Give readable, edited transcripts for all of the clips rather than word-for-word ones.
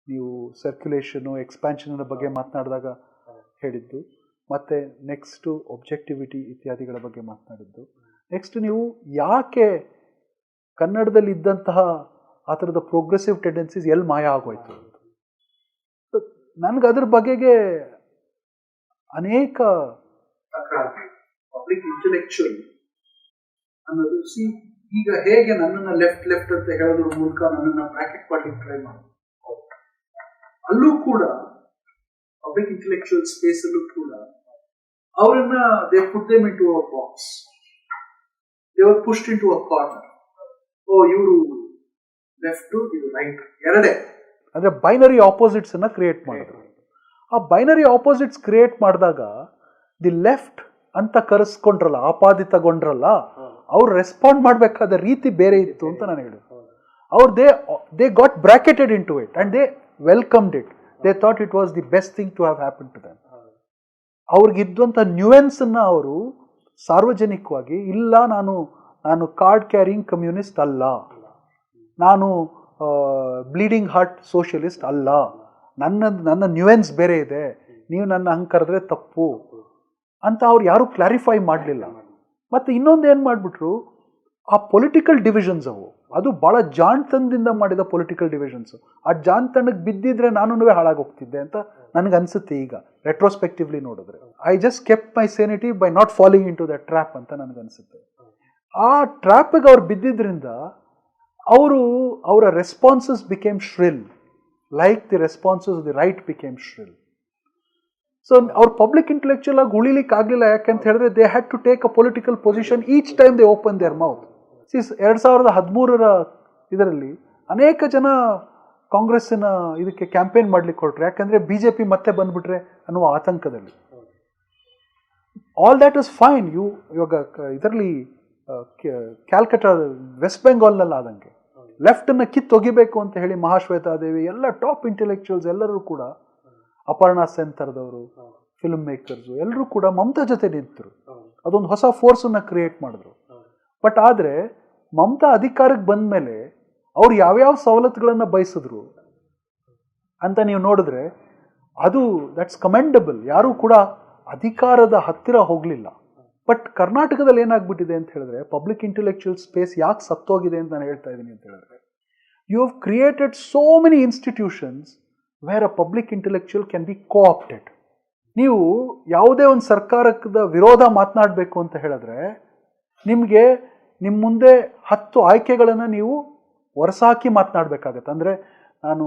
ನೀವು circulation expansion ಬಗ್ಗೆ ಮಾತನಾಡಿದಾಗ ಹೇಳಿದ್ದು, ಮತ್ತು ನೆಕ್ಸ್ಟು ಒಬ್ಜೆಕ್ಟಿವಿಟಿ ಇತ್ಯಾದಿಗಳ ಬಗ್ಗೆ ಮಾತನಾಡಿದ್ದು. ನೆಕ್ಸ್ಟ್ ನೀವು ಯಾಕೆ ಕನ್ನಡದಲ್ಲಿ ಇದ್ದಂತಹ ಆ ಥರದ ಪ್ರೋಗ್ರೆಸಿವ್ ಟೆಂಡೆನ್ಸೀಸ್ ಎಲ್ಲಿ ಮಾಯ ಆಗೋಯ್ತು ಅಂತ. ನನಗೆ ಅದ್ರ ಬಗೆಗೆ ಅನೇಕ ಪಬ್ಲಿಕ್ ಇಂಟೆಲೆಕ್ಚುಯಲ್ ಅನ್ನೋದು ಈಗ ಹೇಗೆ ನನ್ನನ್ನು ಲೆಫ್ಟ್ ಅಂತ ಹೇಳೋದ್ರ ಮೂಲಕ ನನ್ನನ್ನು ಬ್ರಾಕೆಟ್ ಮಾಡ್ಲಿಕ್ಕೆ ಟ್ರೈ ಮಾಡೋದು, ಅಲ್ಲೂ ಕೂಡ ಪಬ್ಲಿಕ್ ಇಂಟೆಲೆಕ್ಚುಯಲ್ ಸ್ಪೇಸ್ ಅಲ್ಲೂ ಕೂಡ ಅವರನ್ನ they put them into a box, they were pushed into a corner. ಇವರು ಲೆಫ್ಟ್, ಇದು ರೈಟ್, ಎರಡೇ ಅಂದ್ರೆ ಬೈನರಿ ಆಪೋಸಿಟ್ಸ್ ಅನ್ನ ಕ್ರಿಯೇಟ್ ಮಾಡಿದ್ರು. ಆ ಬೈನರಿ ಆಪೋಸಿಟ್ಸ್ ಕ್ರಿಯೇಟ್ ಮಾಡಿದಾಗ ದಿ ಲೆಫ್ಟ್ ಅಂತ ಕರೆಸ್ಕೊಂಡ್ರಲ್ಲ, ಆಪಾದಿತಗೊಂಡ್ರಲ್ಲ, ಅವ್ರು ರೆಸ್ಪಾಂಡ್ ಮಾಡಬೇಕಾದ ರೀತಿ ಬೇರೆ ಇತ್ತು ಅಂತ ನಾನು ಹೇಳಿದೆ. ಅವ್ರು they got bracketed into it and they welcomed it. They thought it was the best thing to have happen to them. ಅವ್ರಿಗಿದ್ದಂಥ ನ್ಯೂಯೆನ್ಸ್ ಅನ್ನ ಅವರು ಸಾರ್ವಜನಿಕವಾಗಿ, ಇಲ್ಲ ನಾನು ಕಾರ್ಡ್ ಕ್ಯಾರಿಂಗ್ ಕಮ್ಯುನಿಸ್ಟ್ ಅಲ್ಲ, ನಾನು ಬ್ಲೀಡಿಂಗ್ ಹಾರ್ಟ್ ಸೋಷಿಯಲಿಸ್ಟ್ ಅಲ್ಲ, ನನ್ನ ನ್ಯೂಯೆನ್ಸ್ ಬೇರೆ ಇದೆ, ನೀವು ನನ್ನ ಹಂಗೆ ಕರೆದ್ರೆ ತಪ್ಪು ಅಂತ ಅವ್ರು ಯಾರೂ ಕ್ಲಾರಿಫೈ ಮಾಡಲಿಲ್ಲ. ಮತ್ತು ಇನ್ನೊಂದು ಏನು ಮಾಡಿಬಿಟ್ರು, ಆ ಪೊಲಿಟಿಕಲ್ ಡಿವಿಷನ್ಸ್ ಅದು ಭಾಳ ಜಾಣ್ತನದಿಂದ ಮಾಡಿದ ಪೊಲಿಟಿಕಲ್ ಡಿವಿಷನ್ಸು. ಆ ಜಾಣ್ತನಕ್ಕೆ ಬಿದ್ದಿದ್ರೆ ನಾನು ಹಾಳಾಗೋಗ್ತಿದ್ದೆ ಅಂತ ನನಗೆ ಅನಿಸುತ್ತೆ ಈಗ ರೆಟ್ರೋಸ್ಪೆಕ್ಟಿವ್ಲಿ ನೋಡಿದ್ರೆ. I just kept my sanity by not falling into the trap ಅಂತ ನನಗನ್ಸುತ್ತೆ. ಆ ಟ್ರ್ಯಾಪಿಗೆ ಅವ್ರು ಬಿದ್ದಿದ್ರಿಂದ ಅವರ responses became shrill, like the responses the right became shrill. So ಅವ್ರ ಪಬ್ಲಿಕ್ ಇಂಟೆಲೆಕ್ಚುಯಲ್ ಆಗಿ ಉಳಿಲಿಕ್ಕೆ ಆಗಲಿಲ್ಲ. ಯಾಕೆಂತ ಹೇಳಿದ್ರೆ they had to take a political position each time they open their mouth. 2013 ಇದರಲ್ಲಿ ಅನೇಕ ಜನ ಕಾಂಗ್ರೆಸ್ಸಿನ ಇದಕ್ಕೆ ಕ್ಯಾಂಪೇನ್ ಮಾಡ್ಲಿಕ್ಕೆ ಹೊರಟ್ರು, ಯಾಕಂದ್ರೆ BJP ಮತ್ತೆ ಬಂದ್ಬಿಟ್ರೆ ಅನ್ನುವ ಆತಂಕದಲ್ಲಿ. All that is fine. ಇವಾಗ ಇದರಲ್ಲಿ ಕ್ಯಾಲ್ಕಟಾ ವೆಸ್ಟ್ ಬೆಂಗಾಲ್ನಲ್ಲಿ ಆದಂಗೆ ಲೆಫ್ಟನ್ನು ಕಿತ್ತೊಗಿಬೇಕು ಅಂತ ಹೇಳಿ ಮಹಾಶ್ವೇತಾದೇವಿ, ಎಲ್ಲ ಟಾಪ್ ಇಂಟೆಲೆಕ್ಚುಯಲ್ಸ್ ಎಲ್ಲರೂ ಕೂಡ, ಅಪರ್ಣಾ ಸೆನ್ ಥರದವರು, ಫಿಲ್ಮ್ ಮೇಕರ್ಸು ಎಲ್ಲರೂ ಕೂಡ ಮಮತಾ ಜೊತೆ ನಿಂತರು. ಅದೊಂದು ಹೊಸ ಫೋರ್ಸನ್ನು ಕ್ರಿಯೇಟ್ ಮಾಡಿದ್ರು. ಬಟ್ ಆದರೆ ಮಮತಾ ಅಧಿಕಾರಕ್ಕೆ ಬಂದ ಮೇಲೆ ಅವ್ರು ಯಾವ್ಯಾವ ಸವಲತ್ತುಗಳನ್ನು ಬಯಸಿದ್ರು ಅಂತ ನೀವು ನೋಡಿದ್ರೆ ದಟ್ಸ್ ಕಮೆಂಡಬಲ್. ಯಾರೂ ಕೂಡ ಅಧಿಕಾರದ ಹತ್ತಿರ ಹೋಗಲಿಲ್ಲ. ಬಟ್ ಕರ್ನಾಟಕದಲ್ಲಿ ಏನಾಗ್ಬಿಟ್ಟಿದೆ ಅಂತ ಹೇಳಿದ್ರೆ, ಪಬ್ಲಿಕ್ ಇಂಟೆಲೆಕ್ಚುಯಲ್ ಸ್ಪೇಸ್ ಯಾಕೆ ಸತ್ತೋಗಿದೆ ಅಂತ ನಾನು ಹೇಳ್ತಾ ಇದ್ದೀನಿ ಅಂತ ಹೇಳಿದ್ರೆ, you have created so many institutions where a public intellectual can be coopted. ನೀವು ಯಾವುದೇ ಒಂದು ಸರ್ಕಾರದ ವಿರೋಧ ಮಾತನಾಡಬೇಕು ಅಂತ ಹೇಳಿದ್ರೆ ನಿಮಗೆ ನಿಮ್ಮ ಮುಂದೆ 10 ಆಯ್ಕೆಗಳನ್ನು ನೀವು ಹೊರಸಾಕಿ ಮಾತನಾಡಬೇಕಾಗತ್ತೆ. ಅಂದರೆ ನಾನು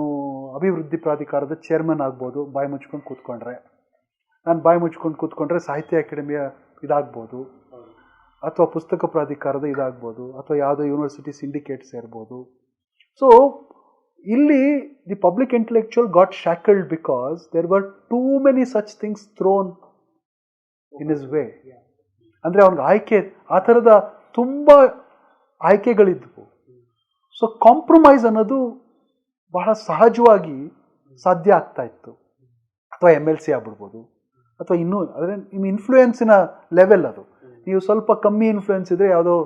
ಅಭಿವೃದ್ಧಿ ಪ್ರಾಧಿಕಾರದ ಚೇರ್ಮನ್ ಆಗ್ಬೋದು ಬಾಯಿ ಮುಚ್ಕೊಂಡು ಕೂತ್ಕೊಂಡ್ರೆ, ನಾನು ಬಾಯಿ ಮುಚ್ಕೊಂಡು ಕೂತ್ಕೊಂಡ್ರೆ ಸಾಹಿತ್ಯ ಅಕಾಡೆಮಿಯ ಇದಾಗ್ಬೋದು, ಅಥವಾ ಪುಸ್ತಕ ಪ್ರಾಧಿಕಾರದ ಇದಾಗ್ಬೋದು, ಅಥವಾ ಯಾವುದೋ ಯೂನಿವರ್ಸಿಟಿ ಸಿಂಡಿಕೇಟ್ ಸೇರ್ಬೋದು. ಸೊ ಇಲ್ಲಿ the public intellectual got shackled because there were too many such things thrown in his way. ಅಂದರೆ ಅವ್ನಿಗೆ ಆಯ್ಕೆ, ಆ ಥರದ ತುಂಬ ಆಯ್ಕೆಗಳಿದ್ವು. ಸೊ ಕಾಂಪ್ರಮೈಸ್ ಅನ್ನೋದು ಬಹಳ ಸಹಜವಾಗಿ ಸಾಧ್ಯ ಆಗ್ತಾ ಇತ್ತು. ಅಥವಾ MLC ಆಗ್ಬಿಡ್ಬೋದು, ಅಥವಾ ಇನ್ನೂ ಅಂದರೆ ನಿಮ್ಮ ಇನ್ಫ್ಲೂಯೆನ್ಸಿನ ಲೆವೆಲ್ ಅದು. ನೀವು ಸ್ವಲ್ಪ ಕಮ್ಮಿ ಇನ್ಫ್ಲೂಯೆನ್ಸ್ ಇದ್ದರೆ ಯಾವುದೋ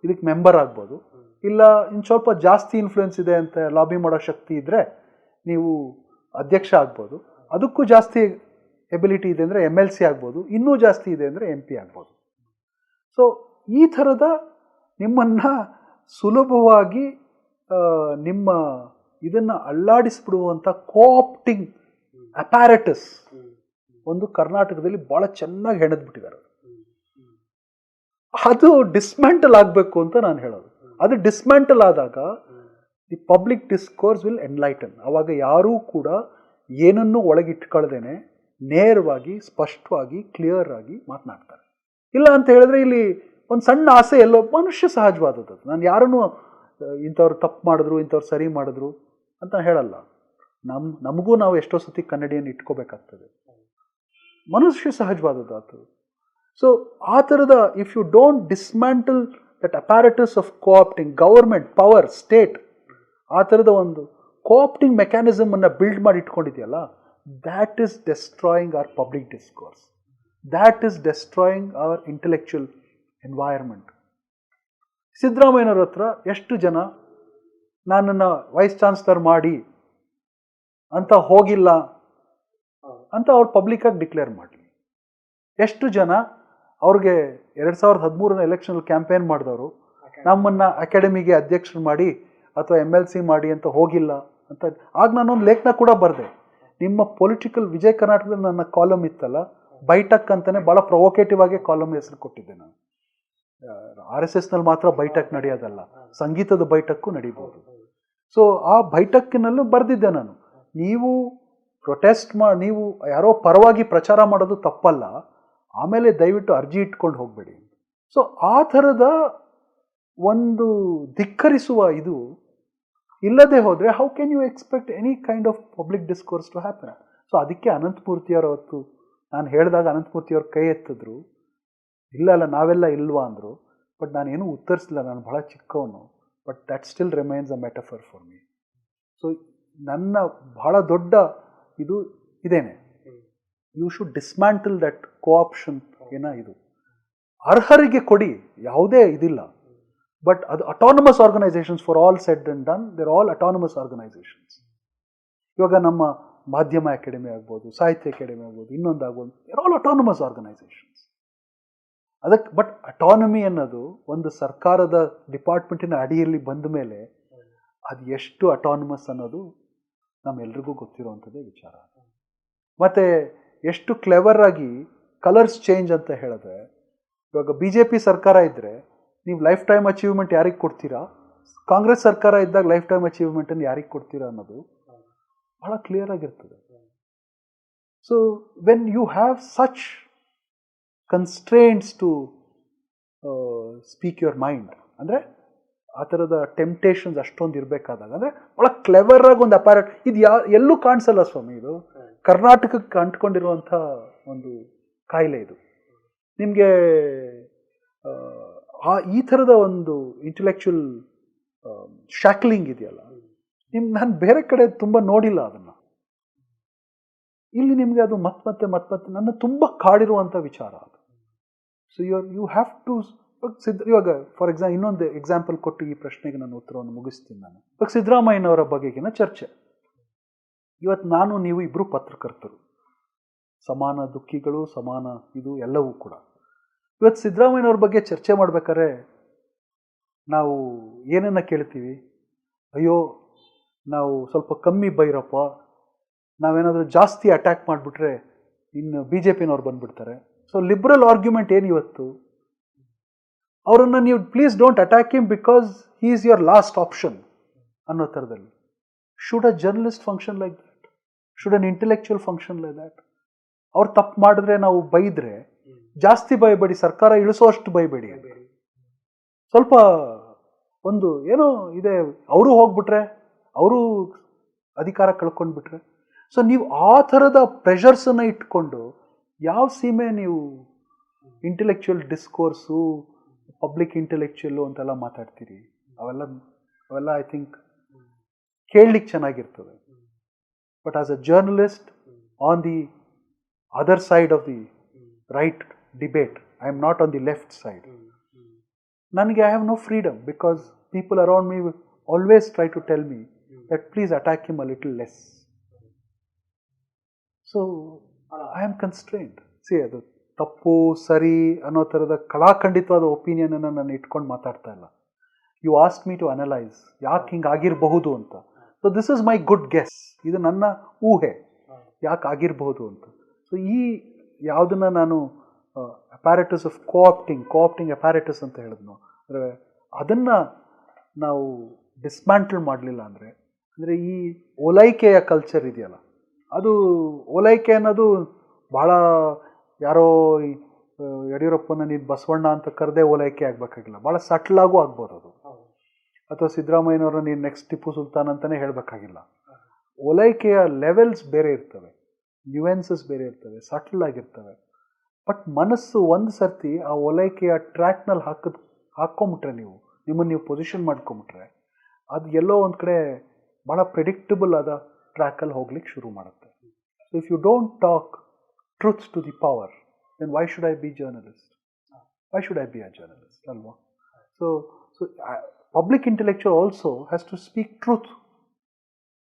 ಇದಕ್ಕೆ ಮೆಂಬರ್ ಆಗ್ಬೋದು, ಇಲ್ಲ ಇನ್ನು ಸ್ವಲ್ಪ ಜಾಸ್ತಿ ಇನ್ಫ್ಲೂಯೆನ್ಸ್ ಇದೆ ಅಂತ ಲಾಬಿ ಮಾಡೋ ಶಕ್ತಿ ಇದ್ದರೆ ನೀವು ಅಧ್ಯಕ್ಷ ಆಗ್ಬೋದು, ಅದಕ್ಕೂ ಜಾಸ್ತಿ ಎಬಿಲಿಟಿ ಇದೆ ಅಂದರೆ MLC ಆಗ್ಬೋದು, ಇನ್ನೂ ಜಾಸ್ತಿ ಇದೆ ಅಂದರೆ MP ಆಗ್ಬೋದು. ಸೊ ಈ ಥರದ ನಿಮ್ಮನ್ನು ಸುಲಭವಾಗಿ ನಿಮ್ಮ ಇದನ್ನು ಅಲ್ಲಾಡಿಸ್ಬಿಡುವಂಥ ಕೋಆಪ್ಟಿಂಗ್ ಅಪ್ಯಾರಟಸ್ ಒಂದು ಕರ್ನಾಟಕದಲ್ಲಿ ಭಾಳ ಚೆನ್ನಾಗಿ ಹೆಣೆದ್ಬಿಟ್ಟಿದ್ದಾರೆ. ಅದು ಡಿಸ್ಮ್ಯಾಂಟಲ್ ಆಗಬೇಕು ಅಂತ ನಾನು ಹೇಳೋದು. ಅದು ಡಿಸ್ಮ್ಯಾಂಟಲ್ ಆದಾಗ the public discourse will enlighten. ಆವಾಗ ಯಾರೂ ಕೂಡ ಏನನ್ನೂ ಒಳಗಿಟ್ಕೊಳ್ದೇನೆ ನೇರವಾಗಿ, ಸ್ಪಷ್ಟವಾಗಿ, ಕ್ಲಿಯರ್ ಆಗಿ ಮಾತನಾಡ್ತಾರೆ. ಇಲ್ಲ ಅಂತ ಹೇಳಿದ್ರೆ ಇಲ್ಲಿ ಒಂದು ಸಣ್ಣ ಆಸೆ ಎಲ್ಲೋ ಮನುಷ್ಯ ಸಹಜವಾದದ್ದು. ನಾನು ಯಾರನ್ನು ಇಂಥವ್ರು ತಪ್ಪು ಮಾಡಿದ್ರು, ಇಂಥವ್ರು ಸರಿ ಮಾಡಿದ್ರು ಅಂತ ಹೇಳಲ್ಲ. ನಮಗೂ ನಾವು ಎಷ್ಟೋ ಸತಿ ಕನ್ನಡಿಯನ್ನು ಇಟ್ಕೋಬೇಕಾಗ್ತದೆ. ಮನುಷ್ಯ ಸಹಜವಾದದ್ದು ಆಗ್ತದೆ. ಸೊ ಆ ಥರದ if you don't dismantle that apparatus of coopting government power state, ಆ ಥರದ ಒಂದು ಕೋಆಪ್ಟಿಂಗ್ ಮೆಕ್ಯಾನಿಸಮನ್ನು ಬಿಲ್ಡ್ ಮಾಡಿ ಇಟ್ಕೊಂಡಿದೆಯಲ್ಲ, that is destroying our public discourse, that is destroying our intellectual environment. ಸಿದ್ದರಾಮಯ್ಯನವ್ರ ಹತ್ರ ಎಷ್ಟು ಜನ ನನ್ನನ್ನು ವೈಸ್ ಚಾನ್ಸಲರ್ ಮಾಡಿ ಅಂತ ಹೋಗಿಲ್ಲ ಅಂತ ಅವ್ರು ಪಬ್ಲಿಕ್ಕಾಗಿ ಡಿಕ್ಲೇರ್ ಮಾಡಲಿ. ಎಷ್ಟು ಜನ ಅವ್ರಿಗೆ 2013 ಎಲೆಕ್ಷನ್ ಕ್ಯಾಂಪೇನ್ ಮಾಡಿದವರು ನಮ್ಮನ್ನು ಅಕಾಡೆಮಿಗೆ ಅಧ್ಯಕ್ಷರು ಮಾಡಿ ಅಥವಾ MLC ಮಾಡಿ ಅಂತ ಹೋಗಿಲ್ಲ ಅಂತ. ಆಗ ನಾನೊಂದು ಲೇಖನ ಕೂಡ ಬರೆದೆ. ನಿಮ್ಮ ಪೊಲಿಟಿಕಲ್ ವಿಜಯ ಕರ್ನಾಟಕದಲ್ಲಿ ನನ್ನ ಕಾಲಮ್ ಇತ್ತಲ್ಲ, ಬೈಟಕ್ ಅಂತಾನೆ ಭಾಳ ಪ್ರೊವೊಕೇಟಿವ್ ಆಗಿ ಕಾಲಮ್ ಹೆಸರು ಕೊಟ್ಟಿದ್ದೆ ನಾನು. RSSನಲ್ಲಿ ಮಾತ್ರ ಬೈಟಕ್ ನಡೆಯೋದಲ್ಲ, ಸಂಗೀತದ ಬೈಟಕ್ಕು ನಡೀಬೋದು. ಸೊ ಆ ಬೈಟಕ್ಕಿನಲ್ಲೂ ಬರೆದಿದ್ದೆ ನಾನು, ನೀವು ಪ್ರೊಟೆಸ್ಟ್ ನೀವು ಯಾರೋ ಪರವಾಗಿ ಪ್ರಚಾರ ಮಾಡೋದು ತಪ್ಪಲ್ಲ, ಆಮೇಲೆ ದಯವಿಟ್ಟು ಅರ್ಜಿ ಇಟ್ಕೊಂಡು ಹೋಗಬೇಡಿ. ಸೊ ಆ ಥರದ ಒಂದು ಧಿಕ್ಕರಿಸುವ ಇದು ಇಲ್ಲದೆ ಹೋದರೆ how can you expect any kind of public discourse to happen? So ಅದಕ್ಕೆ ಅನಂತಮೂರ್ತಿಯವರು ಅವತ್ತು ನಾನು ಹೇಳಿದಾಗ ಅನಂತಮೂರ್ತಿಯವ್ರು ಕೈ ಎತ್ತಿದ್ರು, ಇಲ್ಲ ನಾವೆಲ್ಲ ಇಲ್ವಾ ಅಂದರು. ಬಟ್ ನಾನೇನು ಉತ್ತರಿಸಲಿಲ್ಲ, ನಾನು ಬಹಳ ಚಿಕ್ಕವನು. But that still remains a metaphor for me. So ನನ್ನ ಬಹಳ ದೊಡ್ಡ ಇದು ಇದೇನೆ, you should dismantle that cooption. ಇದು ಅರ್ಹರಿಗೆ ಕೊಡಿ, ಯಾವುದೇ ಇದಿಲ್ಲ. ಬಟ್ ಅದು autonomous organisations for all said and done, they're all autonomous organisations. ಇವಾಗ ನಮ್ಮ ಮಾಧ್ಯಮ ಅಕಾಡೆಮಿ ಆಗ್ಬೋದು, ಸಾಹಿತ್ಯ ಅಕಾಡೆಮಿ ಆಗ್ಬೋದು, ಇನ್ನೊಂದಾಗ್ಬೋದು, ದೇರ್ ಆಲ್ ಅಟಾನಮಸ್ ಆರ್ಗನೈಸೇಷನ್ಸ್. ಅದಕ್ಕೆ ಬಟ್ ಅಟಾನಮಿ ಅನ್ನೋದು ಒಂದು ಸರ್ಕಾರದ ಡಿಪಾರ್ಟ್ಮೆಂಟಿನ ಅಡಿಯಲ್ಲಿ ಬಂದ ಮೇಲೆ ಅದು ಎಷ್ಟು ಅಟಾನಮಸ್ ಅನ್ನೋದು ನಮ್ಮೆಲ್ರಿಗೂ ಗೊತ್ತಿರುವಂಥದ್ದೇ ವಿಚಾರ. ಮತ್ತು ಎಷ್ಟು ಕ್ಲೆವರ್ ಆಗಿ ಕಲರ್ಸ್ ಚೇಂಜ್ ಅಂತ ಹೇಳಿದ್ರೆ, ಇವಾಗ BJP ಸರ್ಕಾರ ಇದ್ದರೆ ನೀವು ಲೈಫ್ ಟೈಮ್ ಅಚೀವ್ಮೆಂಟ್ ಯಾರಿಗೆ ಕೊಡ್ತೀರಾ, ಕಾಂಗ್ರೆಸ್ ಸರ್ಕಾರ ಇದ್ದಾಗ ಲೈಫ್ ಟೈಮ್ ಅಚೀವ್ಮೆಂಟನ್ನು ಯಾರಿಗೆ ಕೊಡ್ತೀರಾ ಅನ್ನೋದು ಬಹಳ ಕ್ಲಿಯರ್ ಆಗಿರ್ತದೆ. So when you have such constraints to speak your mind, ಅಂದರೆ ಆ ಥರದ ಟೆಂಪ್ಟೇಷನ್ಸ್ ಅಷ್ಟೊಂದು ಇರಬೇಕಾದಾಗ, ಅಂದರೆ ಭಾಳ ಕ್ಲೆವರಾಗಿ ಒಂದು ಅಪ್ಯಾರೇಟ್ ಇದು ಎಲ್ಲೂ ಕಾಣಿಸಲ್ಲ ಸ್ವಾಮಿ. ಇದು ಕರ್ನಾಟಕಕ್ಕೆ ಅಂಟ್ಕೊಂಡಿರುವಂಥ ಒಂದು ಕಾಯಿಲೆ ಇದು. ನಿಮಗೆ ಈ ಥರದ ಒಂದು ಇಂಟೆಲೆಕ್ಚುಯಲ್ ಶಾಕ್ಲಿಂಗ್ ಇದೆಯಲ್ಲ, ನಾನು ಬೇರೆ ಕಡೆ ತುಂಬ ನೋಡಿಲ್ಲ ಅದನ್ನು. ಇಲ್ಲಿ ನಿಮಗೆ ಅದು ಮತ್ತೆ ನನ್ನ ತುಂಬ ಕಾಡಿರುವಂಥ ವಿಚಾರ ಅದು. ಸೊ ಯು ಹ್ಯಾವ್ ಟು ಇವಾಗ ಫಾರ್ ಇನ್ನೊಂದು ಎಕ್ಸಾಂಪಲ್ ಕೊಟ್ಟು ಈ ಪ್ರಶ್ನೆಗೆ ನಾನು ಉತ್ತರವನ್ನು ಮುಗಿಸ್ತೀನಿ. ನಾನು ಇವಾಗ ಸಿದ್ದರಾಮಯ್ಯನವರ ಬಗೆಗಿನ ಚರ್ಚೆ. ಇವತ್ತು ನಾನು ನೀವು ಇಬ್ಬರು ಪತ್ರಕರ್ತರು, ಸಮಾನ ದುಃಖಿಗಳು, ಸಮಾನ ಇದು ಎಲ್ಲವೂ ಕೂಡ. ಇವತ್ತು ಸಿದ್ದರಾಮಯ್ಯನವ್ರ ಬಗ್ಗೆ ಚರ್ಚೆ ಮಾಡ್ಬೇಕಾದ್ರೆ ನಾವು ಏನನ್ನ ಕೇಳ್ತೀವಿ, ಅಯ್ಯೋ ನಾವು ಸ್ವಲ್ಪ ಕಮ್ಮಿ ಬೈರಪ್ಪ, ನಾವೇನಾದರೂ ಜಾಸ್ತಿ ಅಟ್ಯಾಕ್ ಮಾಡಿಬಿಟ್ರೆ ಇನ್ನು BJPನವ್ರು ಬಂದುಬಿಡ್ತಾರೆ. ಸೊ ಲಿಬ್ರಲ್ ಆರ್ಗ್ಯುಮೆಂಟ್ ಏನು ಇವತ್ತು, ಅವರನ್ನು ನೀವು please don't attack him because he is your last option ಅನ್ನೋ ಥರದಲ್ಲಿ. Should a journalist function like that? Should an intellectual function like that? ಅವ್ರು ತಪ್ಪು ಮಾಡಿದ್ರೆ ನಾವು ಬೈದ್ರೆ ಜಾಸ್ತಿ ಬೈಬೇಡಿ, ಸರ್ಕಾರ ಇಳಿಸೋಷ್ಟು ಬೈಬೇಡಿ. ಸ್ವಲ್ಪ ಒಂದು ಏನೋ ಇದೆ, ಅವರು ಹೋಗ್ಬಿಟ್ರೆ, ಅವರು ಅಧಿಕಾರ ಕಳ್ಕೊಂಡ್ಬಿಟ್ರೆ. ಸೊ ನೀವು ಆ ಥರದ ಪ್ರೆಷರ್ಸನ್ನು ಇಟ್ಕೊಂಡು ಯಾವ ಸೀಮೆ ನೀವು ಇಂಟೆಲೆಕ್ಚುಯಲ್ ಡಿಸ್ಕೋರ್ಸು, ಪಬ್ಲಿಕ್ ಇಂಟೆಲೆಕ್ಚುಯಲ್ಲು ಅಂತೆಲ್ಲ ಮಾತಾಡ್ತೀರಿ? ಅವೆಲ್ಲ ಐ ಥಿಂಕ್ ಕೇಳಲಿಕ್ಕೆ ಚೆನ್ನಾಗಿರ್ತದೆ. But as a journalist on the other side of the right debate, I am not on the left side. ನನಗೆ I have no freedom because people around me always try to tell me that please attack him a little less. So I am constrained. ಅದು ತಪ್ಪು ಸರಿ ಅನ್ನೋ ಥರದ ಕಳಾಖಂಡಿತವಾದ ಒಪಿನಿಯನನ್ನು ನಾನು ಇಟ್ಕೊಂಡು ಮಾತಾಡ್ತಾ ಇಲ್ಲ. You ask me to analyse ಯಾಕೆ ಹಿಂಗೆ ಆಗಿರಬಹುದು ಅಂತ. So this is my good guess, ಇದು ನನ್ನ ಊಹೆ ಯಾಕೆ ಆಗಿರಬಹುದು ಅಂತ. ಸೊ ಈ ಯಾವುದನ್ನು ನಾನು ಅಪ್ಯಾರೇಟಸ್ ಆಫ್ ಕೋಆಪ್ಟಿಂಗ್ ಅಪ್ಯಾರೇಟಸ್ ಅಂತ ಹೇಳಿದ್ನು, ಅಂದರೆ ಅದನ್ನು ನಾವು ಡಿಸ್ಮ್ಯಾಂಟಲ್ ಮಾಡಲಿಲ್ಲ ಅಂದರೆ ಈ ಓಲೈಕೆಯ ಕಲ್ಚರ್ ಇದೆಯಲ್ಲ, ಅದು ಓಲೈಕೆ ಅನ್ನೋದು ಭಾಳ ಯಾರೋ ಯಡಿಯೂರಪ್ಪನ ನೀನು ಬಸವಣ್ಣ ಅಂತ ಕರೆದೇ ಓಲೈಕೆ ಆಗಬೇಕಾಗಿಲ್ಲ, ಭಾಳ ಸಟ್ಲಾಗೂ ಆಗ್ಬೋದು ಅದು. ಅಥವಾ ಸಿದ್ದರಾಮಯ್ಯನವ್ರನ್ನ ನೀನು ನೆಕ್ಸ್ಟ್ ಟಿಪ್ಪು ಸುಲ್ತಾನ್ ಅಂತಲೇ ಹೇಳಬೇಕಾಗಿಲ್ಲ. ಓಲೈಕೆಯ ಲೆವೆಲ್ಸ್ ಬೇರೆ ಇರ್ತವೆ, ನ್ಯೂಯೆನ್ಸಸ್ ಬೇರೆ ಇರ್ತವೆ, ಸಟ್ಲ್ ಆಗಿರ್ತವೆ. ಬಟ್ ಮನಸ್ಸು ಒಂದು ಸರ್ತಿ ಆ ಓಲೈಕೆಯ ಟ್ರ್ಯಾಕ್ನಲ್ಲಿ ಹಾಕ್ಕೊಂಬಿಟ್ರೆ, ನಿಮ್ಮನ್ನು ನೀವು ಪೊಸಿಷನ್ ಮಾಡ್ಕೊಂಬಿಟ್ರೆ, ಅದು ಎಲ್ಲೋ ಒಂದು ಕಡೆ ಭಾಳ ಪ್ರಿಡಿಕ್ಟಬಲ್ ಆದ ಟ್ರ್ಯಾಕಲ್ಲಿ ಹೋಗ್ಲಿಕ್ಕೆ ಶುರು ಮಾಡುತ್ತೆ. So if you don't talk truth to the power, then why should I be journalist? Why should I be a journalist ಅಲ್ವಾ? So public intellectual also has to speak truth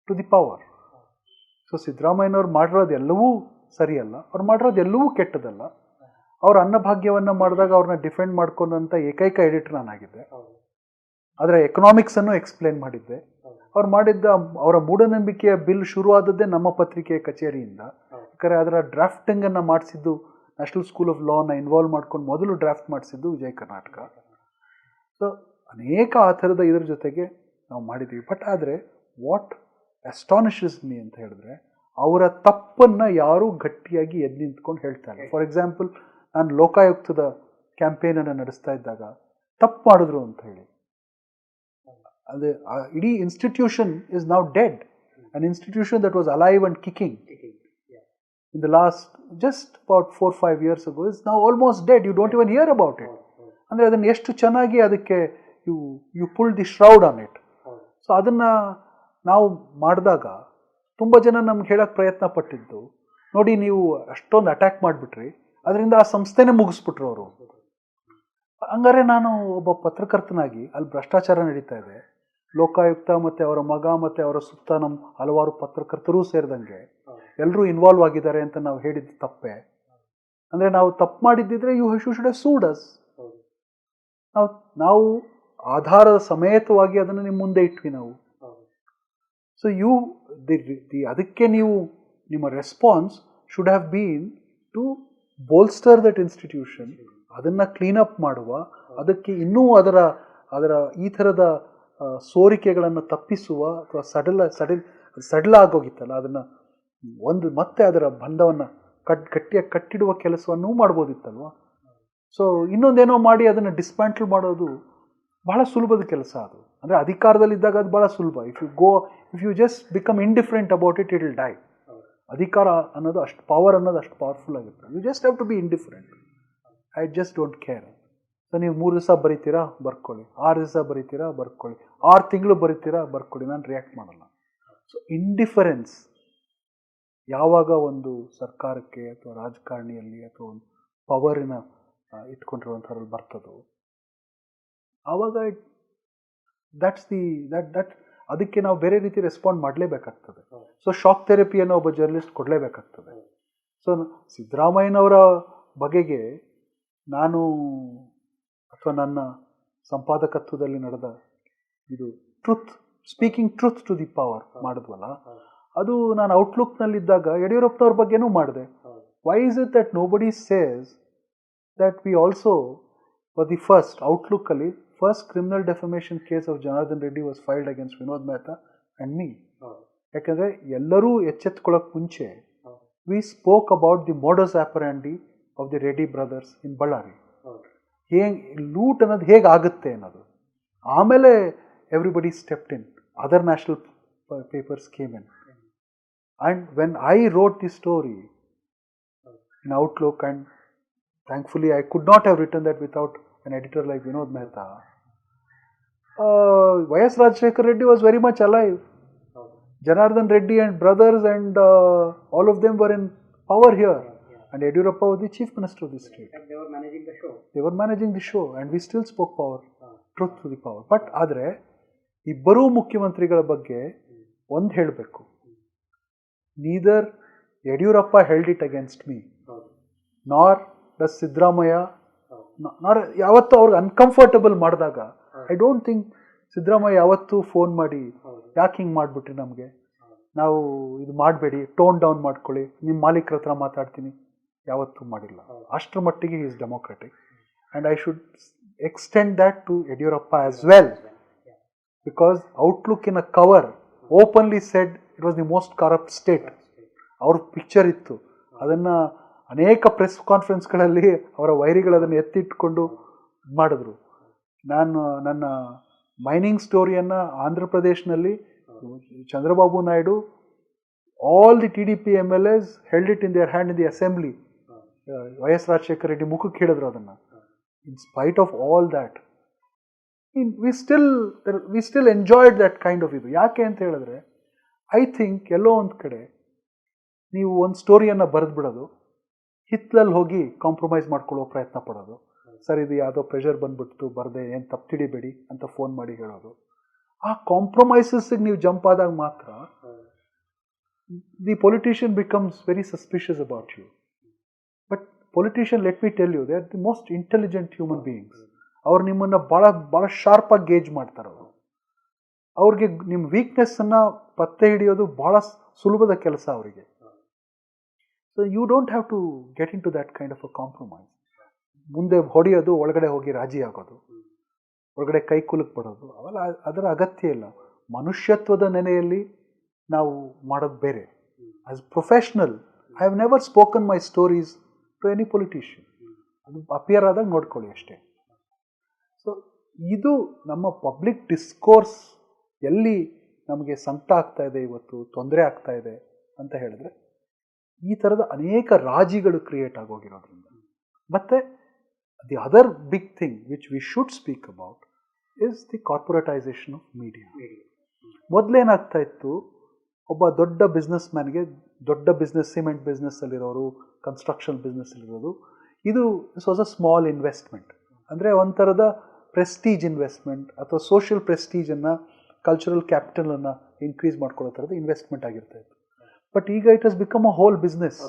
to the power. So ಸಿದ್ದರಾಮಯ್ಯನವ್ರು ಮಾಡಿರೋದು ಎಲ್ಲವೂ ಸರಿಯಲ್ಲ, ಅವ್ರು ಮಾಡಿರೋದು ಎಲ್ಲವೂ ಕೆಟ್ಟದಲ್ಲ. ಅವ್ರ ಅನ್ನಭಾಗ್ಯವನ್ನು ಮಾಡಿದಾಗ ಅವ್ರನ್ನ ಡಿಫೆಂಡ್ ಮಾಡ್ಕೊಂಡಂಥ ಏಕೈಕ ಎಡಿಟರ್ ನಾನಾಗಿದ್ದೆ. ಆದರೆ ಎಕನಾಮಿಕ್ಸನ್ನು ಎಕ್ಸ್ಪ್ಲೇನ್ ಮಾಡಿದ್ದೆ. ಅವ್ರು ಮಾಡಿದ್ದ ಅವರ ಮೂಢನಂಬಿಕೆಯ ಬಿಲ್ ಶುರುವಾದದ್ದೇ ನಮ್ಮ ಪತ್ರಿಕೆಯ ಕಚೇರಿಯಿಂದ. ಯಾಕಂದರೆ ಅದರ ಡ್ರಾಫ್ಟಿಂಗನ್ನು ಮಾಡಿಸಿದ್ದು ನ್ಯಾಷನಲ್ ಸ್ಕೂಲ್ ಆಫ್ ಲಾನ ಇನ್ವಾಲ್ವ್ ಮಾಡ್ಕೊಂಡು ಮೊದಲು ಡ್ರಾಫ್ಟ್ ಮಾಡಿಸಿದ್ದು ವಿಜಯ ಕರ್ನಾಟಕ. ಸೊ ಅನೇಕ ಆ ಥರದ ಇದ್ರ ಜೊತೆಗೆ ನಾವು ಮಾಡಿದ್ದೀವಿ. ಬಟ್ ಆದರೆ ವಾಟ್ ಅಸ್ಟಾನಿಷಸ್ ಮೀ ಅಂತ ಹೇಳಿದ್ರೆ, ಅವರ ತಪ್ಪನ್ನು ಯಾರೂ ಗಟ್ಟಿಯಾಗಿ ಎದ್ದು ನಿಂತ್ಕೊಂಡು ಹೇಳ್ತಾರೆ. ಫಾರ್ ಎಕ್ಸಾಂಪಲ್, ನಾನು ಲೋಕಾಯುಕ್ತದ ಕ್ಯಾಂಪೇನನ್ನು ನಡೆಸ್ತಾ ಇದ್ದಾಗ ತಪ್ಪು ಮಾಡಿದ್ರು ಅಂತ ಹೇಳಿ, ಅದೇ ಇಡೀ institution is now dead. An institution that was alive and kicking in the last just about 4-5 years ago is now almost dead. You don't even hear about it. ಅಂದರೆ ಅದನ್ನು ಎಷ್ಟು ಚೆನ್ನಾಗಿ ಅದಕ್ಕೆ you pull the shroud on it. So ಅದನ್ನು ನಾವು ಮಾಡಿದಾಗ ತುಂಬ ಜನ ನಮ್ಗೆ ಹೇಳೋಕ್ಕೆ ಪ್ರಯತ್ನ ಪಟ್ಟಿದ್ದು, ನೋಡಿ ನೀವು ಅಷ್ಟೊಂದು ಅಟ್ಯಾಕ್ ಮಾಡಿಬಿಟ್ರಿ, ಅದರಿಂದ ಆ ಸಂಸ್ಥೆನೇ ಮುಗಿಸ್ಬಿಟ್ರು ಅವರು. ಹಂಗಾರೆ ನಾನು ಒಬ್ಬ ಪತ್ರಕರ್ತನಾಗಿ ಅಲ್ಲಿ ಭ್ರಷ್ಟಾಚಾರ ನಡೀತಾ ಇದೆ, ಲೋಕಾಯುಕ್ತ ಮತ್ತು ಅವರ ಮಗ ಮತ್ತು ಅವರ ಸುತ್ತ ನಮ್ಮ ಹಲವಾರು ಪತ್ರಕರ್ತರೂ ಸೇರಿದಂಗೆ ಎಲ್ಲರೂ ಇನ್ವಾಲ್ವ್ ಆಗಿದ್ದಾರೆ ಅಂತ ನಾವು ಹೇಳಿದ್ದು ತಪ್ಪೇ. ಅಂದರೆ ನಾವು ತಪ್ಪು ಮಾಡಿದ್ದಿದ್ರೆ ಯು ಶುಡ್ ಹ್ಯಾವ್ ಸೂಡ್ ಅಸ್. ನಾವು ಆಧಾರದ ಸಮೇತವಾಗಿ ಅದನ್ನು ನಿಮ್ಮ ಮುಂದೆ ಇಟ್ವಿ ನಾವು. ಸೊ ಅದಕ್ಕೆ ನೀವು ನಿಮ್ಮ response should have been to bolster that institution, ಅದನ್ನು ಕ್ಲೀನಪ್ ಮಾಡುವ, ಅದಕ್ಕೆ ಇನ್ನೂ ಅದರ ಈ ಥರದ ಸೋರಿಕೆಗಳನ್ನು ತಪ್ಪಿಸುವ, ಅಥವಾ ಸಡಲ ಆಗೋಗಿತ್ತಲ್ಲ ಅದನ್ನು ಮತ್ತೆ ಅದರ ಬಂಧವನ್ನು ಗಟ್ಟಿಯಾಗಿ ಕಟ್ಟಿಡುವ ಕೆಲಸವನ್ನೂ ಮಾಡ್ಬೋದಿತ್ತಲ್ವ. ಸೊ ಇನ್ನೊಂದೇನೋ ಮಾಡಿ ಅದನ್ನು ಡಿಸ್ಮ್ಯಾಂಟಲ್ ಮಾಡೋದು ಬಹಳ ಸುಲಭದ ಕೆಲಸ ಅದು. ಅಂದರೆ ಅಧಿಕಾರದಲ್ಲಿದ್ದಾಗ ಅದು ಭಾಳ ಸುಲಭ. If you just become indifferent about it will die. ಅಧಿಕಾರ ಅನ್ನೋದು ಅಷ್ಟು ಪವರ್ ಅನ್ನೋದು ಅಷ್ಟು ಪವರ್ಫುಲ್ ಆಗುತ್ತೆ. You just have to be indifferent. I just don't care. So ನೀವು 3 ದಿವಸ ಬರೀತೀರಾ ಬರ್ಕೊಳ್ಳಿ, 6 ದಿವಸ ಬರೀತೀರಾ ಬರ್ಕೊಳ್ಳಿ, 6 ತಿಂಗಳು ಬರೀತೀರಾ ಬರ್ಕೊಳ್ಳಿ, ನಾನು ರಿಯಾಕ್ಟ್ ಮಾಡಲ್ಲ. ಸೊ ಇಂಡಿಫರೆನ್ಸ್ ಯಾವಾಗ ಒಂದು ಸರ್ಕಾರಕ್ಕೆ ಅಥವಾ ರಾಜಕಾರಣಿಯಲ್ಲಿ ಅಥವಾ ಒಂದು ಪವರಿನ ಇಟ್ಕೊಂಡಿರುವಂಥವ್ರಲ್ಲಿ ಬರ್ತದೋ ಆವಾಗ ಅದಕ್ಕೆ ನಾವು ಬೇರೆ ರೀತಿ ರೆಸ್ಪಾಂಡ್ ಮಾಡಲೇಬೇಕಾಗ್ತದೆ. ಸೊ ಶಾಕ್ ಥೆರಪಿಯನ್ನು ಒಬ್ಬ ಜರ್ನಲಿಸ್ಟ್ ಕೊಡಲೇಬೇಕಾಗ್ತದೆ. ಸೊ ಸಿದ್ದರಾಮಯ್ಯನವರ ಬಗೆಗೆ ನಾನು ಅಥವಾ ನನ್ನ ಸಂಪಾದಕತ್ವದಲ್ಲಿ ನಡೆದ ಇದು speaking truth to the power ಮಾಡಿದ್ವಲ್ಲ, ಅದು ನಾನು ಔಟ್ಲುಕ್ನಲ್ಲಿದ್ದಾಗ ಯಡಿಯೂರಪ್ಪನವ್ರ ಬಗ್ಗೆನೂ ಮಾಡಿದೆ. Why is it that nobody says that we also for the first ಔಟ್ಲುಕ್ಕಲ್ಲಿ first criminal defamation case of Janardhan Reddy was filed against Vinod Mehta and me. ಯಾಕಂದರೆ ಎಲ್ಲರೂ ಎಚ್ಚೆತ್ಕೊಳ್ಳೋಕೆ ಮುಂಚೆ we spoke about the modus operandi of the Reddy brothers in ಬಳ್ಳಾರಿ. Loot ಅನ್ನೋದು ಹೇಗೆ ಆಗುತ್ತೆ ಅನ್ನೋದು. ಆಮೇಲೆ everybody stepped in, other national papers came in. And when I wrote the story in Outlook, and thankfully I could not have written that without an editor like Vinod Mehta, Y.S. Rajshekar Reddy was very much alive. Janardhan Reddy and brothers and all of them were in power here. And Yediyurappa was the chief minister of the state. They were managing the show. They were managing the show and we still spoke power, truth to the power. But ಆದರೆ ಇಬ್ಬರೂ ಮುಖ್ಯಮಂತ್ರಿಗಳ ಬಗ್ಗೆ ಒಂದು ಹೇಳಬೇಕು, neither Yediyurappa held it against me ನಾರ್ does Siddaramaiah, ನಾರ್ ಯಾವತ್ತೂ ಅವ್ರಿಗೆ ಅನ್ಕಂಫರ್ಟಬಲ್ ಮಾಡಿದಾಗ ಐ ಡೋಂಟ್ ಥಿಂಕ್ ಸಿದ್ದರಾಮಯ್ಯ ಯಾವತ್ತೂ ಫೋನ್ ಮಾಡಿ ಯಾಕೆ ಹಿಂಗೆ ಮಾಡಿಬಿಟ್ರಿ, ನಮಗೆ ನಾವು ಇದು ಮಾಡಬೇಡಿ, ಟೋನ್ ಡೌನ್ ಮಾಡ್ಕೊಳ್ಳಿ, ನಿಮ್ಮ ಮಾಲೀಕರ ಹತ್ರ ಮಾತಾಡ್ತೀನಿ, ಯಾವತ್ತೂ ಮಾಡಿಲ್ಲ. ಅಷ್ಟರ ಮಟ್ಟಿಗೆ is democratic. And I should extend that to Yediyurappa as well, because Outlook in a cover openly said it was the most corrupt state. ಅವ್ರ ಪಿಕ್ಚರ್ ಇತ್ತು, ಅದನ್ನು ಅನೇಕ ಪ್ರೆಸ್ ಕಾನ್ಫರೆನ್ಸ್ಗಳಲ್ಲಿ ಅವರ ವೈರಿಗಳು ಅದನ್ನು ಎತ್ತಿಟ್ಕೊಂಡು ಮಾಡಿದ್ರು. ನಾನು ನನ್ನ ಮೈನಿಂಗ್ ಸ್ಟೋರಿಯನ್ನು ಆಂಧ್ರ ಪ್ರದೇಶನಲ್ಲಿ Chandrababu Naidu, all the TDP MLAs held it in their hand in the assembly. Y.S. Rajasekhar Reddy ಮುಖಕ್ಕೆ ಹೇಳಿದ್ರು ಅದನ್ನು. In spite of all that we still enjoyed that kind of ಇದು. ಯಾಕೆ ಅಂತ ಹೇಳಿದ್ರೆ ಐ ಥಿಂಕ್ ಎಲ್ಲೋ ಒಂದು ಕಡೆ ನೀವು ಒಂದು ಸ್ಟೋರಿಯನ್ನು ಬರೆದು ಬಿಡೋದು, ಹಿತ್ಲಲ್ಲಿ ಹೋಗಿ ಕಾಂಪ್ರಮೈಸ್ ಮಾಡ್ಕೊಳ್ಳೋ ಪ್ರಯತ್ನ ಪಡೋದು, ಸರ್ ಇದು ಯಾವುದೋ ಪ್ರೆಷರ್ ಬಂದುಬಿಡ್ತು ಬರದೆ ಏನು ತಪ್ಪು ತಿಳಿಬೇಡಿ ಅಂತ ಫೋನ್ ಮಾಡಿ ಹೇಳೋದು. ಆ ಕಾಂಪ್ರಮೈಸಸ್ಗೆ ನೀವು ಜಂಪ್ ಆದಾಗ ಮಾತ್ರ the politician becomes very suspicious about you. But politician, let me tell you, they are the most intelligent human beings. ಅವ್ರು ನಿಮ್ಮನ್ನು ಭಾಳ ಶಾರ್ಪಾಗಿ ಗೇಜ್ ಮಾಡ್ತಾರೆ. ಅವ್ರಿಗೆ ನಿಮ್ಮ ವೀಕ್ನೆಸ್ಸನ್ನು ಪತ್ತೆ ಹಿಡಿಯೋದು ಭಾಳ ಸುಲಭದ ಕೆಲಸ ಅವರಿಗೆ. So you don't have to get in to that kind of a compromise. ಮುಂದೆ ಹೊಡೆಯೋದು, ಒಳಗಡೆ ಹೋಗಿ ರಾಜಿ ಆಗೋದು, ಒಳಗಡೆ ಕೈ ಕುಲುಕ್ ಪಡೋದು, ಅವೆಲ್ಲ ಅದರ ಅಗತ್ಯ ಇಲ್ಲ. ಮನುಷ್ಯತ್ವದ ನೆನೆಯಲ್ಲಿ ನಾವು ಮಾಡೋದು ಬೇರೆ. As professional I have never spoken my stories to any politician. ಅದು ಅಪಿಯರ್ ಆದಾಗ ನೋಡ್ಕೊಳ್ಳಿ ಅಷ್ಟೇ. ಸೊ ಇದು ನಮ್ಮ ಪಬ್ಲಿಕ್ ಡಿಸ್ಕೋರ್ಸ್ ಎಲ್ಲಿ ನಮಗೆ ಸಂಕಟ ಆಗ್ತಾ ಇದೆ, ಇವತ್ತು ತೊಂದರೆ ಆಗ್ತಾ ಇದೆ ಅಂತ ಹೇಳಿದ್ರೆ ಈ ಥರದ ಅನೇಕ ರಾಜಿಗಳು ಕ್ರಿಯೇಟ್ ಆಗೋಗಿರೋದ್ರಿಂದ. ಮತ್ತು the other big thing which we should speak about is the corporatisation of media. ಮೊದಲೇನಾಗ್ತಾ ಇತ್ತು, ಒಬ್ಬ ದೊಡ್ಡ ಬಿಸ್ನೆಸ್ ಮ್ಯಾನ್ಗೆ, ದೊಡ್ಡ ಬಿಸ್ನೆಸ್, ಸಿಮೆಂಟ್ ಬಿಸ್ನೆಸ್ಸಲ್ಲಿರೋರು, ಕನ್ಸ್ಟ್ರಕ್ಷನ್ ಬಿಸ್ನೆಸ್ಸಲ್ಲಿರೋದು, this was a small investment. ಅಂದರೆ ಒಂಥರದ ಪ್ರೆಸ್ಟೀಜ್ ಇನ್ವೆಸ್ಟ್ಮೆಂಟ್ ಅಥವಾ ಸೋಷಿಯಲ್ ಪ್ರೆಸ್ಟೀಜನ್ನು, ಕಲ್ಚರಲ್ ಕ್ಯಾಪಿಟಲನ್ನು ಇನ್ಕ್ರೀಸ್ ಮಾಡ್ಕೊಳ್ಳೋ ಥರದ ಇನ್ವೆಸ್ಟ್ಮೆಂಟ್ ಆಗಿರ್ತಾ ಇತ್ತು. ಬಟ್ ಈಗ it has become a whole business.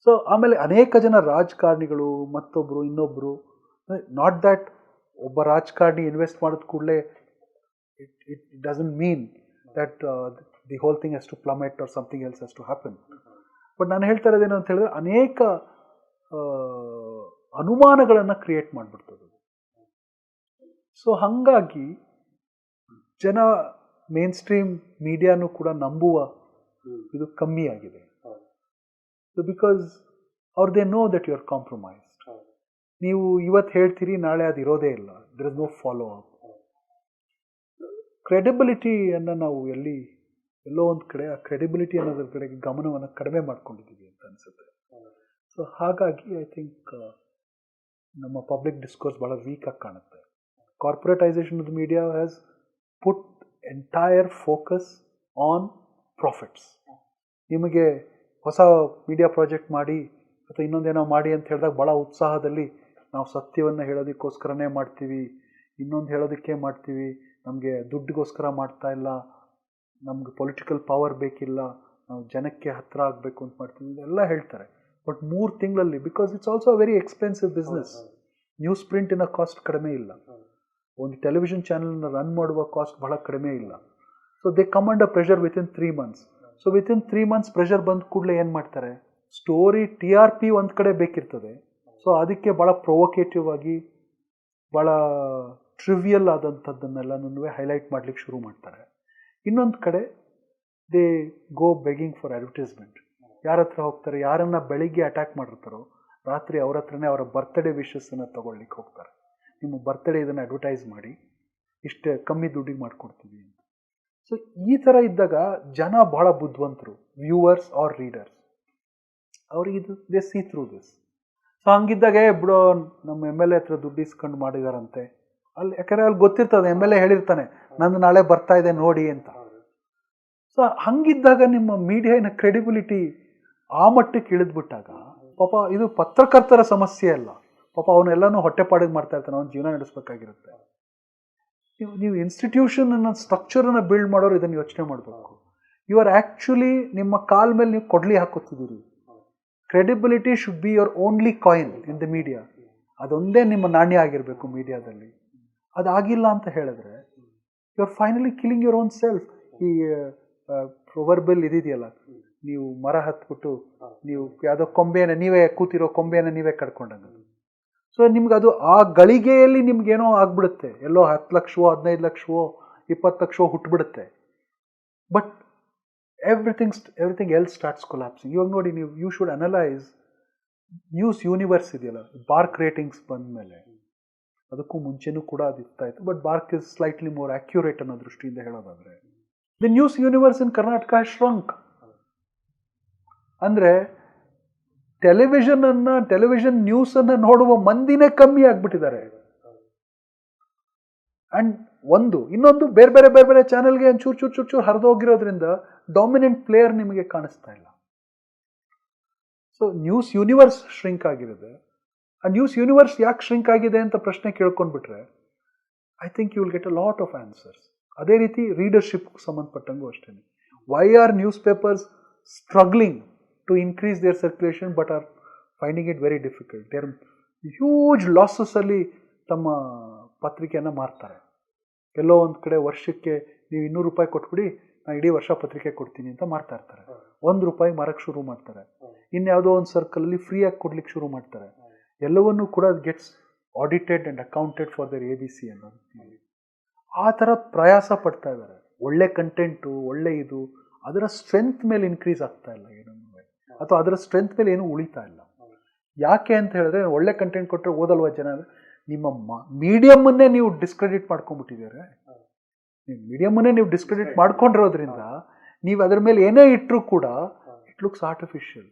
So ಆಮೇಲೆ ಅನೇಕ ಜನ ರಾಜಕಾರಣಿಗಳು, ಮತ್ತೊಬ್ಬರು ಇನ್ನೊಬ್ಬರು, ನಾಟ್ ದ್ಯಾಟ್ ಒಬ್ಬ ರಾಜಕಾರಣಿ ಇನ್ವೆಸ್ಟ್ ಮಾಡಿದ ಕೂಡಲೇ it doesn't mean that the whole thing has to plummet or something else has to happen. But ನಾನು ಹೇಳ್ತಾ ಇರೋದೇನು ಅಂತ ಹೇಳಿದ್ರೆ, ಅನೇಕ ಅನುಮಾನಗಳನ್ನು ಕ್ರಿಯೇಟ್ ಮಾಡಿಬಿಡ್ತದೆ. ಸೊ ಹಾಗಾಗಿ ಜನ ಮೇನ್ ಸ್ಟ್ರೀಮ್ ಮೀಡಿಯಾನು ಕೂಡ ನಂಬುವ ಇದು ಕಮ್ಮಿ ಆಗಿದೆ. So because they know that you are compromised. ನೀವು ಇವತ್ತು ಹೇಳ್ತೀರಿ, ನಾಳೆ ಅದು ಇರೋದೇ ಇಲ್ಲ. There is no follow up. ಕ್ರೆಡಿಬಿಲಿಟಿಯನ್ನು ನಾವು ಎಲ್ಲೋ ಒಂದು ಕಡೆ ಆ ಕ್ರೆಡಿಬಿಲಿಟಿ ಅನ್ನೋದ್ರ ಕಡೆಗೆ ಗಮನವನ್ನು ಕಡಿಮೆ ಮಾಡ್ಕೊಂಡಿದ್ದೀವಿ ಅಂತ ಅನಿಸುತ್ತೆ. ಸೊ ಹಾಗಾಗಿ ಐ ಥಿಂಕ್ ನಮ್ಮ ಪಬ್ಲಿಕ್ ಡಿಸ್ಕೋರ್ಸ್ ಭಾಳ ವೀಕಾಗಿ ಕಾಣುತ್ತೆ. Corporatisation of the media has put entire focus on profits. ನಿಮಗೆ ಹೊಸ ಮೀಡಿಯಾ ಪ್ರಾಜೆಕ್ಟ್ ಮಾಡಿ ಅಥವಾ ಇನ್ನೊಂದೇನೋ ಮಾಡಿ ಅಂತ ಹೇಳಿದಾಗ ಭಾಳ ಉತ್ಸಾಹದಲ್ಲಿ ನಾವು ಸತ್ಯವನ್ನು ಹೇಳೋದಕ್ಕೋಸ್ಕರನೇ ಮಾಡ್ತೀವಿ, ಇನ್ನೊಂದು ಹೇಳೋದಕ್ಕೆ ಮಾಡ್ತೀವಿ, ನಮಗೆ ದುಡ್ಡಿಗೋಸ್ಕರ ಮಾಡ್ತಾ ಇಲ್ಲ, ನಮ್ಗೆ ಪೊಲಿಟಿಕಲ್ ಪವರ್ ಬೇಕಿಲ್ಲ, ನಾವು ಜನಕ್ಕೆ ಹತ್ತಿರ ಆಗಬೇಕು ಅಂತ ಮಾಡ್ತೀವಿ, ಇದೆಲ್ಲ ಹೇಳ್ತಾರೆ. ಬಟ್ 3 ತಿಂಗಳಲ್ಲಿ, because it's also very expensive business. News ಪ್ರಿಂಟಿನ ಕಾಸ್ಟ್ ಕಡಿಮೆ ಇಲ್ಲ, ಒಂದು ಟೆಲಿವಿಷನ್ ಚಾನಲ್ನ ರನ್ ಮಾಡುವ ಕಾಸ್ಟ್ ಬಹಳ ಕಡಿಮೆ ಇಲ್ಲ. So they come under pressure within 3 months. So within 3 months pressure ಬಂದ ಕೂಡಲೇ ಏನು ಮಾಡ್ತಾರೆ, ಸ್ಟೋರಿ TRP ಒಂದು ಕಡೆ ಬೇಕಿರ್ತದೆ. ಸೊ ಅದಕ್ಕೆ ಭಾಳ ಪ್ರೊವೊಕೇಟಿವ್ ಆಗಿ, ಭಾಳ ಟ್ರಿವಿಯಲ್ ಆದಂಥದ್ದನ್ನೆಲ್ಲನೂ ಹೈಲೈಟ್ ಮಾಡಲಿಕ್ಕೆ ಶುರು ಮಾಡ್ತಾರೆ. ಇನ್ನೊಂದು ಕಡೆ they go begging for advertisement. ಯಾರ ಹತ್ರ ಹೋಗ್ತಾರೆ, ಯಾರನ್ನು ಬೆಳಿಗ್ಗೆ ಅಟ್ಯಾಕ್ ಮಾಡಿರ್ತಾರೋ ರಾತ್ರಿ ಅವ್ರ ಹತ್ರನೇ ಅವರ ಬರ್ತ್ಡೇ ವಿಶಸ್ಸನ್ನು ತೊಗೊಳ್ಲಿಕ್ಕೆ ಹೋಗ್ತಾರೆ. ನಿಮ್ಮ ಬರ್ತ್ಡೇ ಇದನ್ನು ಅಡ್ವರ್ಟೈಸ್ ಮಾಡಿ, ಇಷ್ಟೇ ಕಮ್ಮಿ ದುಡ್ಡಿಗೆ ಮಾಡಿಕೊಡ್ತೀವಿ ಅಂತ. ಸೊ ಈ ಥರ ಇದ್ದಾಗ ಜನ ಭಾಳ ಬುದ್ಧಿವಂತರು, ವ್ಯೂವರ್ಸ್ ಆರ್ ರೀಡರ್ಸ್, ಅವ್ರಿಗೆ ಇದು they see through this. So ಹಂಗಿದ್ದಾಗ ಬಿಡೋ, ನಮ್ಮ MLA ಹತ್ರ ದುಡ್ಡು ಇಸ್ಕೊಂಡು ಮಾಡಿದಾರಂತೆ, ಅಲ್ಲಿ ಯಾಕಂದರೆ ಅಲ್ಲಿ ಗೊತ್ತಿರ್ತದೆ, MLA ಹೇಳಿರ್ತಾನೆ ನಂದು ನಾಳೆ ಬರ್ತಾ ಇದೆ ನೋಡಿ ಅಂತ. ಸೊ ಹಂಗಿದ್ದಾಗ ನಿಮ್ಮ ಮೀಡಿಯಾನ ಕ್ರೆಡಿಬಿಲಿಟಿ ಆ ಮಟ್ಟಕ್ಕೆ ಇಳಿದ್ಬಿಟ್ಟಾಗ, ಪಾಪ ಇದು ಪತ್ರಕರ್ತರ ಸಮಸ್ಯೆ ಅಲ್ಲ, ಪಾಪ ಅವನ್ನೆಲ್ಲನೂ ಹೊಟ್ಟೆಪಾಡಿಗೆ ಮಾಡ್ತಾ ಇರ್ತಾನೆ, ಅವನ ಜೀವನ ನಡೆಸಬೇಕಾಗಿರುತ್ತೆ. ನೀವು ಇನ್ಸ್ಟಿಟ್ಯೂಷನ್ ಅನ್ನೋ ಸ್ಟ್ರಕ್ಚರನ್ನು ಬಿಲ್ಡ್ ಮಾಡೋರು ಇದನ್ನು ಯೋಚನೆ ಮಾಡಬೇಕು. ಯು ಆರ್ ಆ್ಯಕ್ಚುಲಿ ನಿಮ್ಮ ಕಾಲ ಮೇಲೆ ನೀವು ಕೊಡ್ಲಿ ಹಾಕೋತಿದ್ದೀರಿ. Credibility should be your only coin in the media. ಅದೊಂದೇ ನಿಮ್ಮ ನಾಣ್ಯ ಆಗಿರಬೇಕು ಮೀಡಿಯಾದಲ್ಲಿ. ಅದಾಗಿಲ್ಲ ಅಂತ ಹೇಳಿದ್ರೆ you are finally killing your own self. ಈ ಪ್ರೊವರ್ಬಲ್ ಇದಿದೆಯಲ್ಲ, ನೀವು ಮರ ಹತ್ಬಿಟ್ಟು ನೀವು ಯಾವುದೋ ಕೊಂಬೆಯನ್ನು ನೀವೇ ಕೂತಿರೋ ಕೊಂಬೆಯನ್ನು ನೀವೇ ಕಡ್ಕೊಂಡಂಗೆ. ಸೊ ನಿಮ್ಗೆ ಅದು ಆ ಗಳಿಗೆಯಲ್ಲಿ ನಿಮ್ಗೇನೋ ಆಗ್ಬಿಡುತ್ತೆ, ಎಲ್ಲೋ 10 ಲಕ್ಷವೋ 15 ಲಕ್ಷವೋ 20 ಲಕ್ಷವೋ ಹುಟ್ಟುಬಿಡುತ್ತೆ. But everything else starts collapsing. ಇವಾಗ ನೋಡಿ, you should analyse news universe ಇದೆಯಲ್ಲ, ಬಾರ್ಕ್ ರೇಟಿಂಗ್ಸ್ ಬಂದ ಮೇಲೆ, ಅದಕ್ಕೂ ಮುಂಚೆನೂ ಕೂಡ ಅದು ಇರ್ತಾ ಇತ್ತು, but BARC is slightly more accurate ಅನ್ನೋ ದೃಷ್ಟಿಯಿಂದ ಹೇಳೋದಾದ್ರೆ, the news universe in Karnataka has shrunk. ಅಂದರೆ ಟೆಲಿವಿಷನ್ ನ್ಯೂಸನ್ನು ನೋಡುವ ಮಂದಿನೇ ಕಮ್ಮಿ ಆಗಿಬಿಟ್ಟಿದ್ದಾರೆ. ಆ್ಯಂಡ್ ಇನ್ನೊಂದು ಬೇರೆ ಬೇರೆ ಚಾನೆಲ್ಗೆ ಚೂರು ಹರಿದೋಗಿರೋದ್ರಿಂದ ಡಾಮಿನೆಂಟ್ ಪ್ಲೇಯರ್ ನಿಮಗೆ ಕಾಣಿಸ್ತಾ ಇಲ್ಲ. ಸೊ ನ್ಯೂಸ್ ಯೂನಿವರ್ಸ್ ಶ್ರಿಂಕ್ ಆಗಿರುತ್ತೆ. ಆ ನ್ಯೂಸ್ ಯೂನಿವರ್ಸ್ ಯಾಕೆ ಶ್ರಿಂಕ್ ಆಗಿದೆ ಅಂತ ಪ್ರಶ್ನೆ ಕೇಳ್ಕೊಂಡ್ಬಿಟ್ರೆ I think you will get a lot of answers. ಅದೇ ರೀತಿ ರೀಡರ್ಶಿಪ್ ಸಂಬಂಧಪಟ್ಟಂಗೂ ಅಷ್ಟೇ. Why are newspapers struggling to increase their circulation but are finding it very difficult. Their huge ಲಾಸಸ್ಸಲ್ಲಿ ತಮ್ಮ ಪತ್ರಿಕೆಯನ್ನು ಮಾರ್ತಾರೆ. ಎಲ್ಲೋ ಒಂದು ಕಡೆ ವರ್ಷಕ್ಕೆ ನೀವು 200 ರೂಪಾಯಿ ಕೊಟ್ಬಿಡಿ, ನಾನು ಇಡೀ ವರ್ಷ ಪತ್ರಿಕೆ ಕೊಡ್ತೀನಿ ಅಂತ ಮಾರ್ತಾ ಇರ್ತಾರೆ. ₹1 ಮಾರಕ್ಕೆ ಶುರು ಮಾಡ್ತಾರೆ. ಇನ್ಯಾವುದೋ ಒಂದು ಸರ್ಕಲಲ್ಲಿ ಫ್ರೀಯಾಗಿ ಕೊಡ್ಲಿಕ್ಕೆ ಶುರು ಮಾಡ್ತಾರೆ. ಎಲ್ಲವನ್ನೂ ಕೂಡ gets audited and accountant for there ABC ಅನ್ನೋದು. ಆ ಥರ ಪ್ರಯಾಸ ಪಡ್ತಾ ಇದ್ದಾರೆ. ಒಳ್ಳೆ ಕಂಟೆಂಟು, ಒಳ್ಳೆ ಇದು, ಅದರ ಸ್ಟ್ರೆಂತ್ ಮೇಲೆ ಇನ್ಕ್ರೀಸ್ ಆಗ್ತಾ ಇಲ್ಲ ಏನೂ, ಅಥವಾ ಅದರ ಸ್ಟ್ರೆಂತ್ ಮೇಲೆ ಏನೂ ಉಳಿತಾ ಇಲ್ಲ. ಯಾಕೆ ಅಂತ ಹೇಳಿದ್ರೆ, ಒಳ್ಳೆ ಕಂಟೆಂಟ್ ಕೊಟ್ಟರೆ ಓದಲ್ವ ಜನ? ನಿಮ್ಮ ಮೀಡಿಯಮ್ಮನ್ನೇ ನೀವು ಡಿಸ್ಕ್ರೆಡಿಟ್ ಮಾಡ್ಕೊಂಡ್ಬಿಟ್ಟಿದ್ದಾರೆ. ನೀವು ಮೀಡಿಯಮ್ಮನ್ನೇ ನೀವು ಡಿಸ್ಕ್ರೆಡಿಟ್ ಮಾಡ್ಕೊಂಡಿರೋದ್ರಿಂದ ನೀವು ಅದರ ಮೇಲೆ ಏನೇ ಇಟ್ಟರೂ ಕೂಡ ಇಟ್ ಲುಕ್ಸ್ ಆರ್ಟಿಫಿಷಿಯಲ್.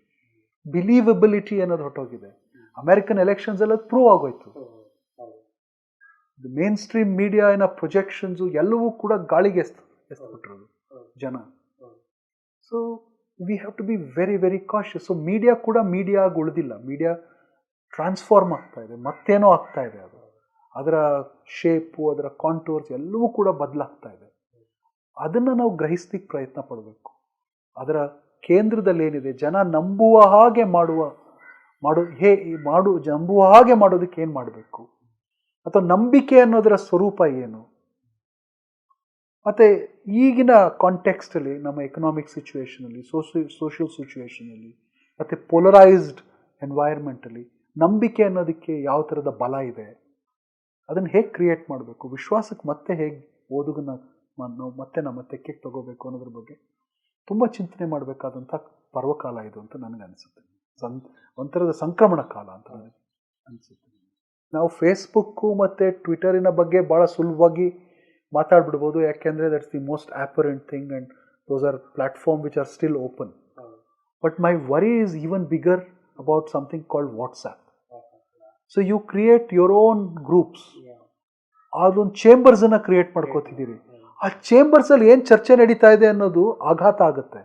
ಬಿಲೀವಬಿಲಿಟಿ ಅನ್ನೋದು ಹೊಟ್ಟೋಗಿದೆ. ಅಮೆರಿಕನ್ ಎಲೆಕ್ಷನ್ಸ್ ಎಲ್ಲ ಪ್ರೂವ್ ಆಗೋಯ್ತು. ಮೇನ್ ಸ್ಟ್ರೀಮ್ ಮೀಡಿಯಾ ಏನ ಪ್ರೊಜೆಕ್ಷನ್ಸು ಎಲ್ಲವೂ ಕೂಡ ಗಾಳಿಗೆ ಎಸ್ಬಿಟ್ಟಿರೋದು ಜನ. So we have to be very very cautious. So media ಕೂಡ ಮೀಡಿಯಾ ಆಗಿ ಉಳಿದಿಲ್ಲ. ಮೀಡಿಯಾ ಟ್ರಾನ್ಸ್ಫಾರ್ಮ್ ಆಗ್ತಾ ಇದೆ, ಮತ್ತೇನೋ ಆಗ್ತಾ ಇದೆ. ಅದರ ಶೇಪು, ಅದರ ಕಾಂಟೂರ್ಸ್ ಎಲ್ಲವೂ ಕೂಡ ಬದಲಾಗ್ತಾ ಇದೆ. ಅದನ್ನು ನಾವು ಗ್ರಹಿಸ್ಲಿಕ್ಕೆ ಪ್ರಯತ್ನ ಪಡಬೇಕು. ಅದರ ಕೇಂದ್ರದಲ್ಲಿ ಏನಿದೆ, ಜನ ನಂಬುವ ಹಾಗೆ ನಂಬುವ ಹಾಗೆ ಮಾಡೋದಕ್ಕೆ ಏನು ಮಾಡಬೇಕು, ಅಥವಾ ನಂಬಿಕೆ ಅನ್ನೋದರ ಸ್ವರೂಪ ಏನು, ಮತ್ತು ಈಗಿನ ಕಾಂಟೆಕ್ಸ್ಟಲ್ಲಿ ನಮ್ಮ ಎಕನಾಮಿಕ್ ಸಿಚುವೇಷನಲ್ಲಿ, ಸೋಷಿಯಲ್ ಸಿಚುವೇಷನಲ್ಲಿ, ಮತ್ತು ಪೋಲರೈಸ್ಡ್ ಎನ್ವೈರ್ಮೆಂಟಲ್ಲಿ ನಂಬಿಕೆ ಅನ್ನೋದಕ್ಕೆ ಯಾವ ಥರದ ಬಲ ಇದೆ, ಅದನ್ನು ಹೇಗೆ ಕ್ರಿಯೇಟ್ ಮಾಡಬೇಕು, ವಿಶ್ವಾಸಕ್ಕೆ ಮತ್ತೆ ಹೇಗೆ ಓದುಗನ ನಮ್ಮ ತೆಕ್ಕೆಗೆ ತಗೋಬೇಕು ಅನ್ನೋದ್ರ ಬಗ್ಗೆ ತುಂಬ ಚಿಂತನೆ ಮಾಡಬೇಕಾದಂಥ ಪರ್ವಕಾಲ ಇದು ಅಂತ ನನಗನ್ಸುತ್ತೆ. ಒಂಥರದ ಸಂಕ್ರಮಣ ಕಾಲ ಅಂತ ನನಗೆ ಅನಿಸುತ್ತೆ. ನಾವು ಫೇಸ್ಬುಕ್ಕು ಮತ್ತು ಟ್ವಿಟರಿನ ಬಗ್ಗೆ ಭಾಳ ಸುಲಭವಾಗಿ ಮಾತಾಡ್ಬಿಡ್ಬೋದು, ಯಾಕೆಂದರೆ that's the most apparent thing and those are platform which are still open. But my worry is even bigger about something called WhatsApp. So you create your own groups. ಅದೊಂದು ಚೇಂಬರ್ಸನ್ನು ಕ್ರಿಯೇಟ್ ಮಾಡ್ಕೋತಿದ್ದೀರಿ. ಆ ಚೇಂಬರ್ಸಲ್ಲಿ ಏನು ಚರ್ಚೆ ನಡೀತಾ ಇದೆ ಅನ್ನೋದು ಆಘಾತ ಆಗುತ್ತೆ.